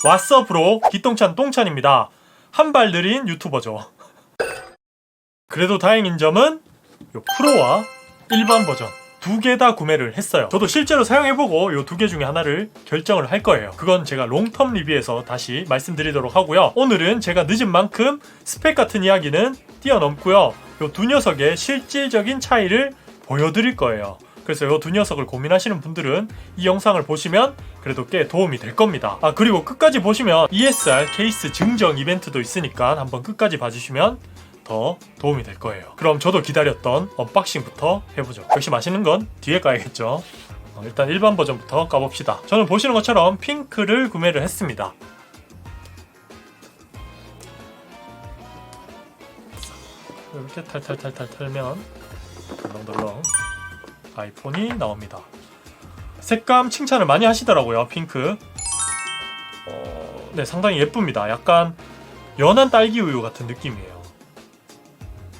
왓썹 브로 기똥찬 똥찬입니다. 한 발 느린 유튜버죠. 그래도 다행인 점은 요 프로와 일반 버전 두 개 다 구매를 했어요. 저도 실제로 사용해보고 요 두 개 중에 하나를 결정을 할 거예요. 그건 제가 롱텀 리뷰에서 다시 말씀드리도록 하고요. 오늘은 제가 늦은 만큼 스펙 같은 이야기는 뛰어넘고요. 요 두 녀석의 실질적인 차이를 보여드릴 거예요. 그래서 요 두 녀석을 고민하시는 분들은 이 영상을 보시면 그래도 꽤 도움이 될 겁니다. 그리고 끝까지 보시면 ESR 케이스 증정 이벤트도 있으니까 한번 끝까지 봐주시면 더 도움이 될 거예요. 그럼 저도 기다렸던 언박싱부터 해보죠. 역시 맛있는 건 뒤에 까야겠죠. 일단 일반 버전부터 까봅시다. 저는 보시는 것처럼 핑크를 구매를 했습니다. 이렇게 탈탈탈탈 털면 덜렁덜렁 아이폰이 나옵니다. 색감 칭찬을 많이 하시더라고요. 핑크. 네, 상당히 예쁩니다. 약간 연한 딸기 우유 같은 느낌이에요.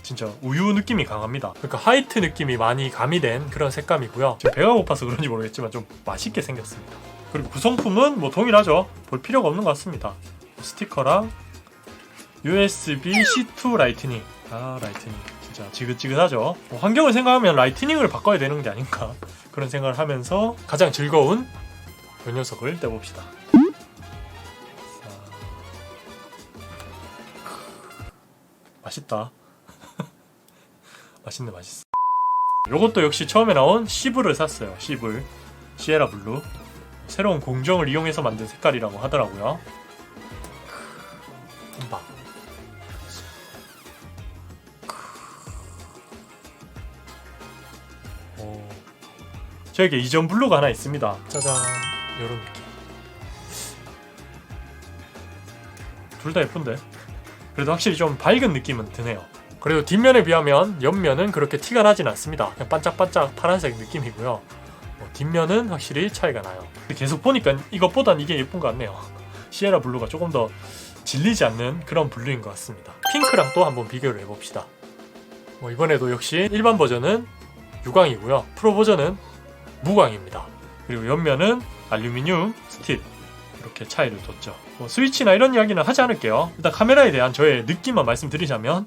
진짜 우유 느낌이 강합니다. 그러니까 화이트 느낌이 많이 가미된 그런 색감이고요. 지금 배가 고파서 그런지 모르겠지만 좀 맛있게 생겼습니다. 그리고 구성품은 뭐 동일하죠. 볼 필요가 없는 것 같습니다. 스티커랑 USB C2 라이트닝. 라이트닝 진짜 지긋지긋하죠. 환경을 생각하면 라이트닝을 바꿔야 되는 게 아닌가 그런 생각을 하면서 가장 즐거운 이 녀석을 떼봅시다. 맛있다. 맛있어. 요것도 역시 처음에 나온 시블을 샀어요. 시블 시에라 블루. 새로운 공정을 이용해서 만든 색깔이라고 하더라고요. 한방. 저에게 이전 블루가 하나 있습니다. 짜잔. 요런 느낌. 둘 다 예쁜데? 그래도 확실히 좀 밝은 느낌은 드네요. 그리고 뒷면에 비하면 옆면은 그렇게 티가 나진 않습니다. 그냥 반짝반짝 파란색 느낌이고요. 뒷면은 확실히 차이가 나요. 계속 보니까 이것보단 이게 예쁜 것 같네요. 시에라 블루가 조금 더 질리지 않는 그런 블루인 것 같습니다. 핑크랑 또 한번 비교를 해봅시다. 이번에도 역시 일반 버전은 유광이고요. 프로 버전은 무광입니다. 그리고 옆면은 알루미늄 스틸. 이렇게 차이를 뒀죠. 스위치나 이런 이야기는 하지 않을게요. 일단 카메라에 대한 저의 느낌만 말씀드리자면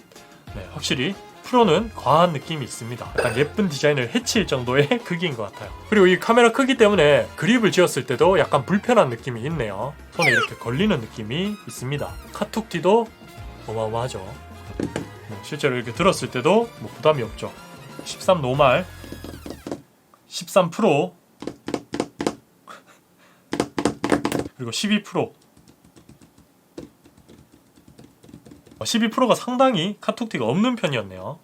확실히 프로는 과한 느낌이 있습니다. 약간 예쁜 디자인을 해칠 정도의 크기인 것 같아요. 그리고 이 카메라 크기 때문에 그립을 쥐었을 때도 약간 불편한 느낌이 있네요. 손에 이렇게 걸리는 느낌이 있습니다. 카툭티도 어마어마하죠. 실제로 이렇게 들었을 때도 부담이 없죠. 13 노말, 13 프로, 그리고 12 프로. 12 프로가 상당히 카툭티가 없는 편이었네요.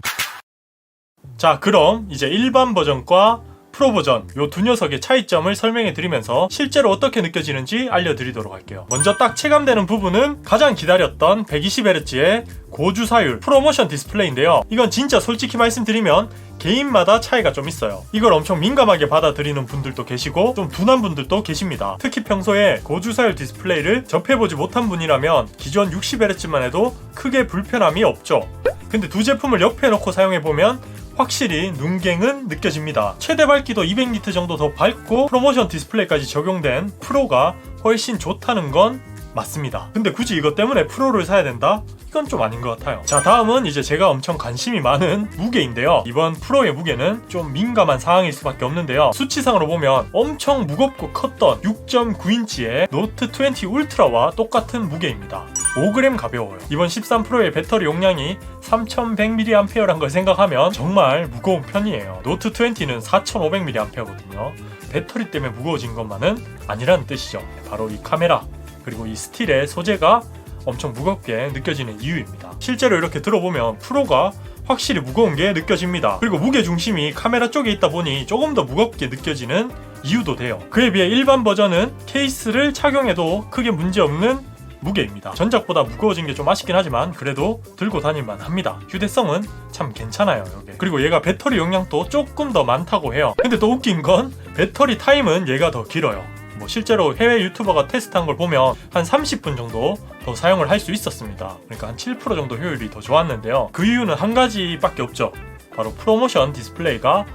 자, 그럼 이제 일반 버전과 프로 버전 요 두 녀석의 차이점을 설명해 드리면서 실제로 어떻게 느껴지는지 알려드리도록 할게요. 먼저 딱 체감되는 부분은 가장 기다렸던 120Hz의 고주사율 프로모션 디스플레이인데요. 이건 진짜 솔직히 말씀드리면 개인마다 차이가 좀 있어요. 이걸 엄청 민감하게 받아들이는 분들도 계시고 좀 둔한 분들도 계십니다. 특히 평소에 고주사율 디스플레이를 접해보지 못한 분이라면 기존 60Hz만 해도 크게 불편함이 없죠. 근데 두 제품을 옆에 놓고 사용해보면 확실히 눈갱은 느껴집니다. 최대 밝기도 200니트 정도 더 밝고 프로모션 디스플레이까지 적용된 프로가 훨씬 좋다는 건 맞습니다. 근데 굳이 이것 때문에 프로를 사야 된다? 이건 좀 아닌 것 같아요. 자, 다음은 이제 제가 엄청 관심이 많은 무게인데요. 이번 프로의 무게는 좀 민감한 상황일 수밖에 없는데요. 수치상으로 보면 엄청 무겁고 컸던 6.9인치의 노트 20 울트라와 똑같은 무게입니다. 5g 가벼워요. 이번 13 프로의 배터리 용량이 3100mAh란 걸 생각하면 정말 무거운 편이에요. 노트 20는 4500mAh거든요. 배터리 때문에 무거워진 것만은 아니라는 뜻이죠. 바로 이 카메라 그리고 이 스틸의 소재가 엄청 무겁게 느껴지는 이유입니다. 실제로 이렇게 들어보면 프로가 확실히 무거운 게 느껴집니다. 그리고 무게중심이 카메라 쪽에 있다 보니 조금 더 무겁게 느껴지는 이유도 돼요. 그에 비해 일반 버전은 케이스를 착용해도 크게 문제없는 무게입니다. 전작보다 무거워진 게 좀 아쉽긴 하지만 그래도 들고 다닐만 합니다. 휴대성은 참 괜찮아요. 이게. 그리고 얘가 배터리 용량도 조금 더 많다고 해요. 근데 또 웃긴 건 배터리 타임은 얘가 더 길어요. 실제로 해외 유튜버가 테스트한 걸 보면 한 30분 정도 더 사용을 할 수 있었습니다. 그러니까 한 7% 정도 효율이 더 좋았는데요. 그 이유는 한 가지밖에 없죠. 바로 프로모션 디스플레이가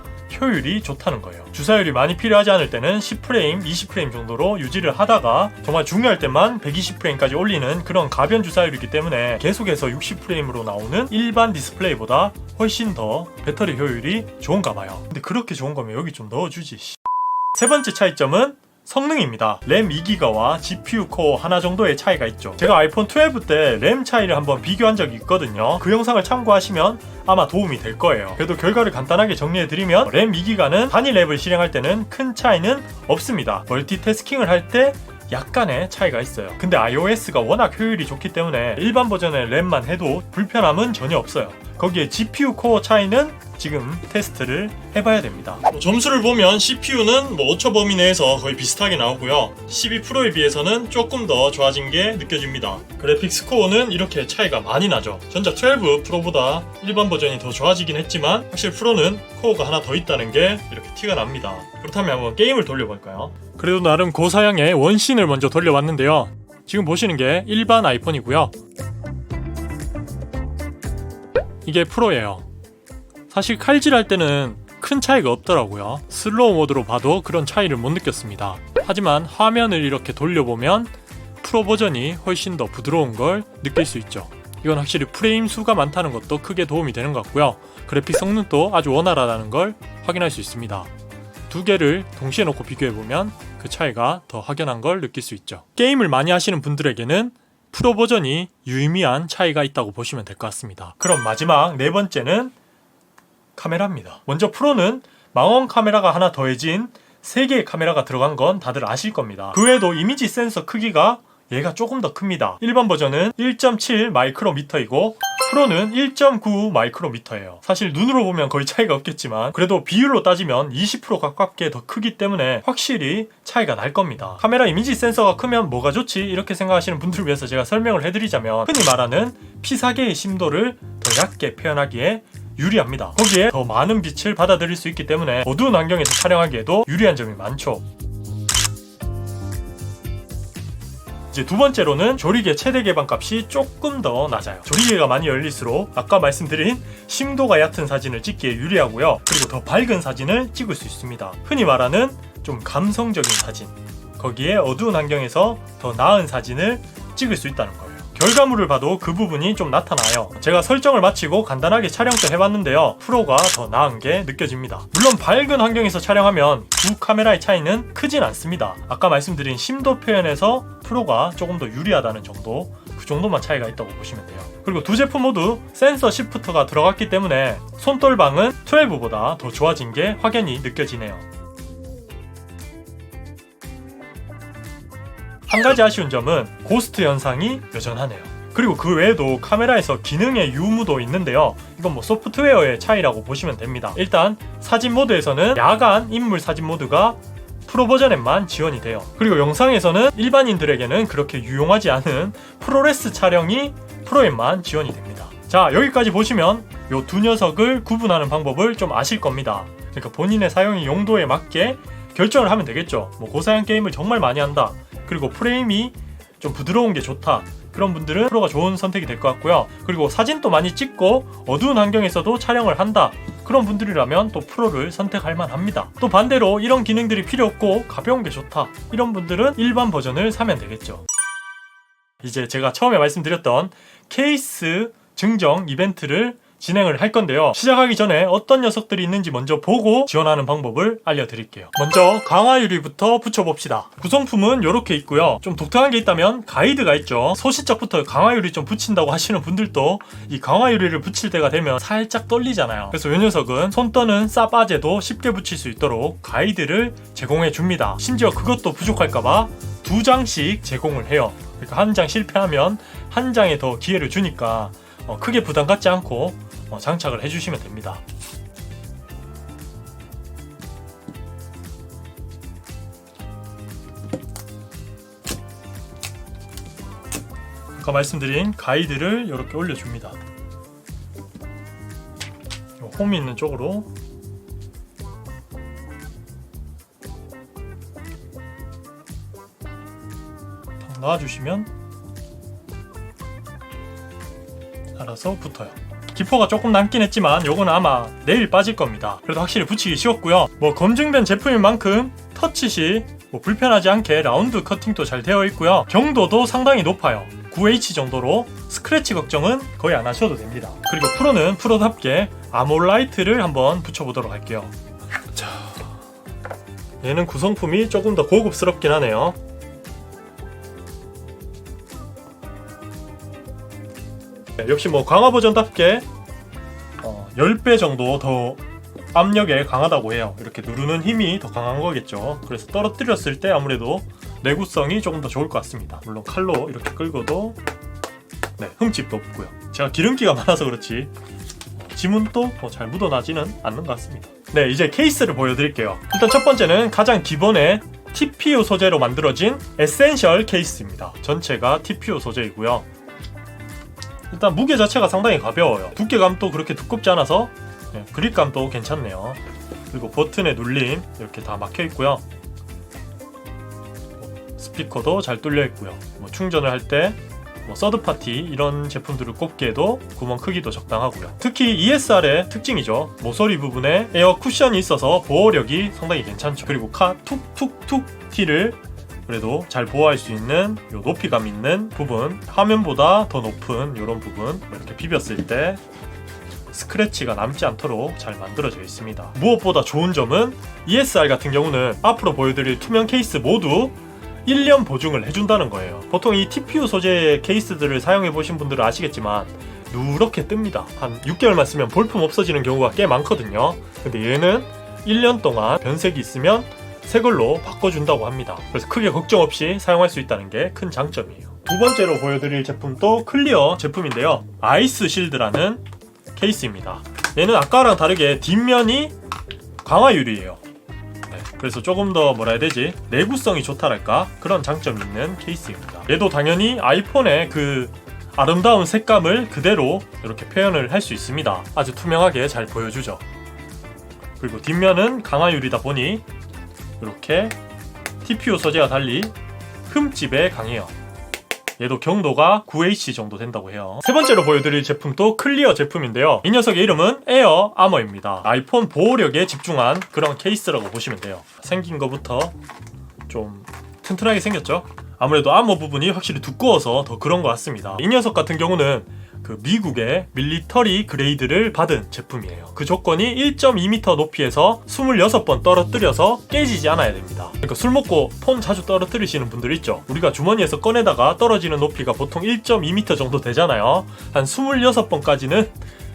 효율이 좋다는 거예요. 주사율이 많이 필요하지 않을 때는 10프레임, 20프레임 정도로 유지를 하다가 정말 중요할 때만 120프레임까지 올리는 그런 가변 주사율이기 때문에 계속해서 60프레임으로 나오는 일반 디스플레이보다 훨씬 더 배터리 효율이 좋은가 봐요. 근데 그렇게 좋은 거면 여기 좀 넣어주지. 세 번째 차이점은 성능입니다. 램 2기가와 GPU 코어 하나 정도의 차이가 있죠. 제가 아이폰 12 때 램 차이를 한번 비교한 적이 있거든요. 그 영상을 참고하시면 아마 도움이 될 거예요. 그래도 결과를 간단하게 정리해드리면 램 2기가는 단일 앱을 실행할 때는 큰 차이는 없습니다. 멀티태스킹을 할 때 약간의 차이가 있어요. 근데 iOS가 워낙 효율이 좋기 때문에 일반 버전의 램만 해도 불편함은 전혀 없어요. 거기에 GPU 코어 차이는 지금 테스트를 해봐야 됩니다. 점수를 보면 CPU는 5초 범위 내에서 거의 비슷하게 나오고요. 12 프로에 비해서는 조금 더 좋아진 게 느껴집니다. 그래픽스 코어는 이렇게 차이가 많이 나죠. 전작 12 프로보다 일반 버전이 더 좋아지긴 했지만 확실히 프로는 코어가 하나 더 있다는 게 이렇게 티가 납니다. 그렇다면 한번 게임을 돌려볼까요? 그래도 나름 고사양의 원신을 먼저 돌려왔는데요. 지금 보시는 게 일반 아이폰이고요. 이게 프로예요. 사실 칼질할 때는 큰 차이가 없더라고요. 슬로우 모드로 봐도 그런 차이를 못 느꼈습니다. 하지만 화면을 이렇게 돌려보면 프로 버전이 훨씬 더 부드러운 걸 느낄 수 있죠. 이건 확실히 프레임 수가 많다는 것도 크게 도움이 되는 것 같고요. 그래픽 성능도 아주 원활하다는 걸 확인할 수 있습니다. 두 개를 동시에 놓고 비교해보면 그 차이가 더 확연한 걸 느낄 수 있죠. 게임을 많이 하시는 분들에게는 프로 버전이 유의미한 차이가 있다고 보시면 될 것 같습니다. 그럼 마지막 네 번째는 카메라입니다. 먼저 프로는 망원 카메라가 하나 더해진 3개의 카메라가 들어간 건 다들 아실 겁니다. 그 외에도 이미지 센서 크기가 얘가 조금 더 큽니다. 일반 버전은 1.7 마이크로미터이고 프로는 1.9 마이크로미터예요. 사실 눈으로 보면 거의 차이가 없겠지만 그래도 비율로 따지면 20% 가깝게 더 크기 때문에 확실히 차이가 날 겁니다. 카메라 이미지 센서가 크면 뭐가 좋지? 이렇게 생각하시는 분들을 위해서 제가 설명을 해드리자면 흔히 말하는 P4개의 심도를 더 얕게 표현하기에 유리합니다. 거기에 더 많은 빛을 받아들일 수 있기 때문에 어두운 환경에서 촬영하기에도 유리한 점이 많죠. 이제 두 번째로는 조리개 최대 개방값이 조금 더 낮아요. 조리개가 많이 열릴수록 아까 말씀드린 심도가 얕은 사진을 찍기에 유리하고요. 그리고 더 밝은 사진을 찍을 수 있습니다. 흔히 말하는 좀 감성적인 사진, 거기에 어두운 환경에서 더 나은 사진을 찍을 수 있다는 거예요. 결과물을 봐도 그 부분이 좀 나타나요. 제가 설정을 마치고 간단하게 촬영도 해봤는데요. 프로가 더 나은 게 느껴집니다. 물론 밝은 환경에서 촬영하면 두 카메라의 차이는 크진 않습니다. 아까 말씀드린 심도 표현에서 프로가 조금 더 유리하다는 정도, 그 정도만 차이가 있다고 보시면 돼요. 그리고 두 제품 모두 센서 시프트가 들어갔기 때문에 손떨방은 12보다 더 좋아진 게 확연히 느껴지네요. 한 가지 아쉬운 점은 고스트 현상이 여전하네요. 그리고 그 외에도 카메라에서 기능의 유무도 있는데요. 이건 소프트웨어의 차이라고 보시면 됩니다. 일단 사진 모드에서는 야간 인물 사진 모드가 프로 버전에만 지원이 돼요. 그리고 영상에서는 일반인들에게는 그렇게 유용하지 않은 프로레스 촬영이 프로에만 지원이 됩니다. 자, 여기까지 보시면 이 두 녀석을 구분하는 방법을 좀 아실 겁니다. 그러니까 본인의 사용의 용도에 맞게 결정을 하면 되겠죠. 고사양 게임을 정말 많이 한다, 그리고 프레임이 좀 부드러운 게 좋다, 그런 분들은 프로가 좋은 선택이 될 것 같고요. 그리고 사진도 많이 찍고 어두운 환경에서도 촬영을 한다, 그런 분들이라면 또 프로를 선택할 만합니다. 또 반대로 이런 기능들이 필요 없고 가벼운 게 좋다, 이런 분들은 일반 버전을 사면 되겠죠. 이제 제가 처음에 말씀드렸던 케이스 증정 이벤트를 진행을 할 건데요. 시작하기 전에 어떤 녀석들이 있는지 먼저 보고 지원하는 방법을 알려드릴게요. 먼저 강화 유리부터 붙여봅시다. 구성품은 이렇게 있고요. 좀 독특한 게 있다면 가이드가 있죠. 소시적부터 강화 유리 좀 붙인다고 하시는 분들도 이 강화 유리를 붙일 때가 되면 살짝 떨리잖아요. 그래서 이 녀석은 손 떠는 싸빠제도 쉽게 붙일 수 있도록 가이드를 제공해 줍니다. 심지어 그것도 부족할까봐 2장씩 제공을 해요. 그러니까 한 장 실패하면 한 장에 더 기회를 주니까 크게 부담 갖지 않고 장착을 해주시면 됩니다. 아까 말씀드린 가이드를 이렇게 올려줍니다. 홈이 있는 쪽으로 딱 놔주시면 알아서 붙어요. 기포가 조금 남긴 했지만 요거는 아마 내일 빠질 겁니다. 그래도 확실히 붙이기 쉬웠고요. 뭐 검증된 제품인 만큼 터치시 뭐 불편하지 않게 라운드 커팅도 잘 되어 있고요. 경도도 상당히 높아요. 9H 정도로 스크래치 걱정은 거의 안 하셔도 됩니다. 그리고 프로는 프로답게 아몰라이트를 한번 붙여보도록 할게요. 자, 얘는 구성품이 조금 더 고급스럽긴 하네요. 네, 역시 뭐 강화 버전답게 10배 정도 더 압력에 강하다고 해요. 이렇게 누르는 힘이 더 강한 거겠죠. 그래서 떨어뜨렸을 때 아무래도 내구성이 조금 더 좋을 것 같습니다. 물론 칼로 이렇게 끌고도 네, 흠집도 없고요. 제가 기름기가 많아서 그렇지 지문도 잘 묻어나지는 않는 것 같습니다. 네, 이제 케이스를 보여드릴게요. 일단 첫 번째는 가장 기본의 TPU 소재로 만들어진 에센셜 케이스입니다. 전체가 TPU 소재이고요. 일단 무게 자체가 상당히 가벼워요. 두께감도 그렇게 두껍지 않아서 네, 그립감도 괜찮네요. 그리고 버튼의 눌림 이렇게 다 막혀 있고요. 스피커도 잘 뚫려 있고요. 뭐 충전을 할 때 서드파티 이런 제품들을 꼽기에도 구멍 크기도 적당하고요. 특히 ESR의 특징이죠. 모서리 부분에 에어 쿠션이 있어서 보호력이 상당히 괜찮죠. 그리고 카 툭툭툭 티를 그래도 잘 보호할 수 있는 요 높이감 있는 부분, 화면보다 더 높은 이런 부분 이렇게 비볐을 때 스크래치가 남지 않도록 잘 만들어져 있습니다. 무엇보다 좋은 점은 ESR 같은 경우는 앞으로 보여드릴 투명 케이스 모두 1년 보증을 해준다는 거예요. 보통 이 TPU 소재의 케이스들을 사용해보신 분들은 아시겠지만 누렇게 뜹니다. 한 6개월만 쓰면 볼품 없어지는 경우가 꽤 많거든요. 근데 얘는 1년 동안 변색이 있으면 새 걸로 바꿔준다고 합니다. 그래서 크게 걱정 없이 사용할 수 있다는 게 큰 장점이에요. 두 번째로 보여드릴 제품도 클리어 제품인데요. 아이스 실드라는 케이스입니다. 얘는 아까랑 다르게 뒷면이 강화유리예요. 그래서 조금 더 뭐라 해야 되지? 내구성이 좋다랄까? 그런 장점이 있는 케이스입니다. 얘도 당연히 아이폰의 그 아름다운 색감을 그대로 이렇게 표현을 할 수 있습니다. 아주 투명하게 잘 보여주죠. 그리고 뒷면은 강화유리다 보니 이렇게 TPU 소재와 달리 흠집에 강해요. 얘도 경도가 9H 정도 된다고 해요. 세 번째로 보여드릴 제품도 클리어 제품인데요. 이 녀석의 이름은 에어 아머입니다. 아이폰 보호력에 집중한 그런 케이스라고 보시면 돼요. 생긴 거부터 좀 튼튼하게 생겼죠? 아무래도 아머 부분이 확실히 두꺼워서 더 그런 것 같습니다. 이 녀석 같은 경우는 그 미국의 밀리터리 그레이드를 받은 제품이에요. 그 조건이 1.2m 높이에서 26번 떨어뜨려서 깨지지 않아야 됩니다. 그러니까 술 먹고 폰 자주 떨어뜨리시는 분들 있죠. 우리가 주머니에서 꺼내다가 떨어지는 높이가 보통 1.2m 정도 되잖아요. 한 26번까지는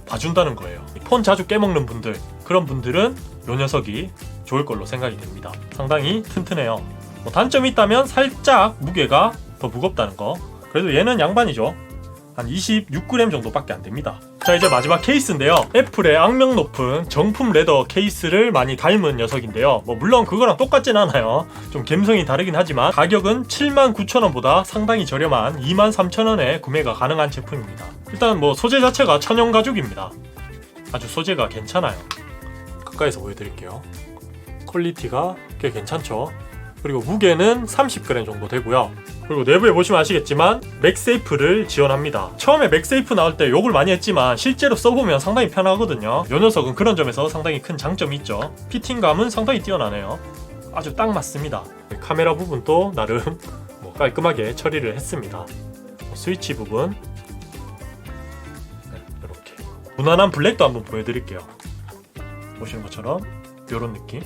봐준다는 거예요. 폰 자주 깨먹는 분들, 그런 분들은 이 녀석이 좋을 걸로 생각이 됩니다. 상당히 튼튼해요. 뭐 단점이 있다면 살짝 무게가 더 무겁다는 거. 그래도 얘는 양반이죠. 한 26g 정도밖에 안 됩니다. 자, 이제 마지막 케이스인데요. 애플의 악명 높은 정품 레더 케이스를 많이 닮은 녀석인데요. 뭐 물론 그거랑 똑같진 않아요. 좀 감성이 다르긴 하지만 가격은 79,000원보다 상당히 저렴한 23,000원에 구매가 가능한 제품입니다. 일단 뭐 소재 자체가 천연 가죽입니다. 아주 소재가 괜찮아요. 가까이서 보여드릴게요. 퀄리티가 꽤 괜찮죠. 그리고 무게는 30g 정도 되고요. 그리고 내부에 보시면 아시겠지만 맥세이프를 지원합니다. 처음에 맥세이프 나올 때 욕을 많이 했지만 실제로 써보면 상당히 편하거든요. 이 녀석은 그런 점에서 상당히 큰 장점이 있죠. 피팅감은 상당히 뛰어나네요. 아주 딱 맞습니다. 카메라 부분도 나름 뭐 깔끔하게 처리를 했습니다. 스위치 부분 이렇게 무난한 블랙도 한번 보여드릴게요. 보시는 것처럼 이런 느낌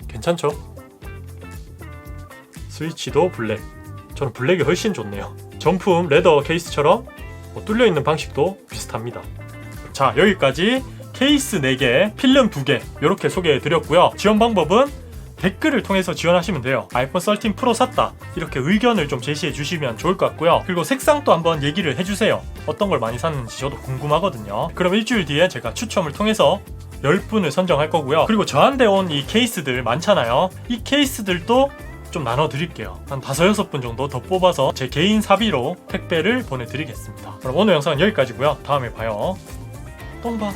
괜찮죠? 스위치도 블랙. 저는 블랙이 훨씬 좋네요. 정품 레더 케이스처럼 뚫려있는 방식도 비슷합니다. 자, 여기까지 케이스 4개, 필름 2개 이렇게 소개해드렸고요. 지원 방법은 댓글을 통해서 지원하시면 돼요. 아이폰 13 프로 샀다 이렇게 의견을 좀 제시해 주시면 좋을 것 같고요. 그리고 색상도 한번 얘기를 해주세요. 어떤 걸 많이 샀는지 저도 궁금하거든요. 그럼 일주일 뒤에 제가 추첨을 통해서 10분을 선정할 거고요. 그리고 저한테 온 이 케이스들 많잖아요. 이 케이스들도 좀 나눠드릴게요. 한 5-6분 정도 더 뽑아서 제 개인 사비로 택배를 보내드리겠습니다. 그럼 오늘 영상은 여기까지고요. 다음에 봐요. 똥봐.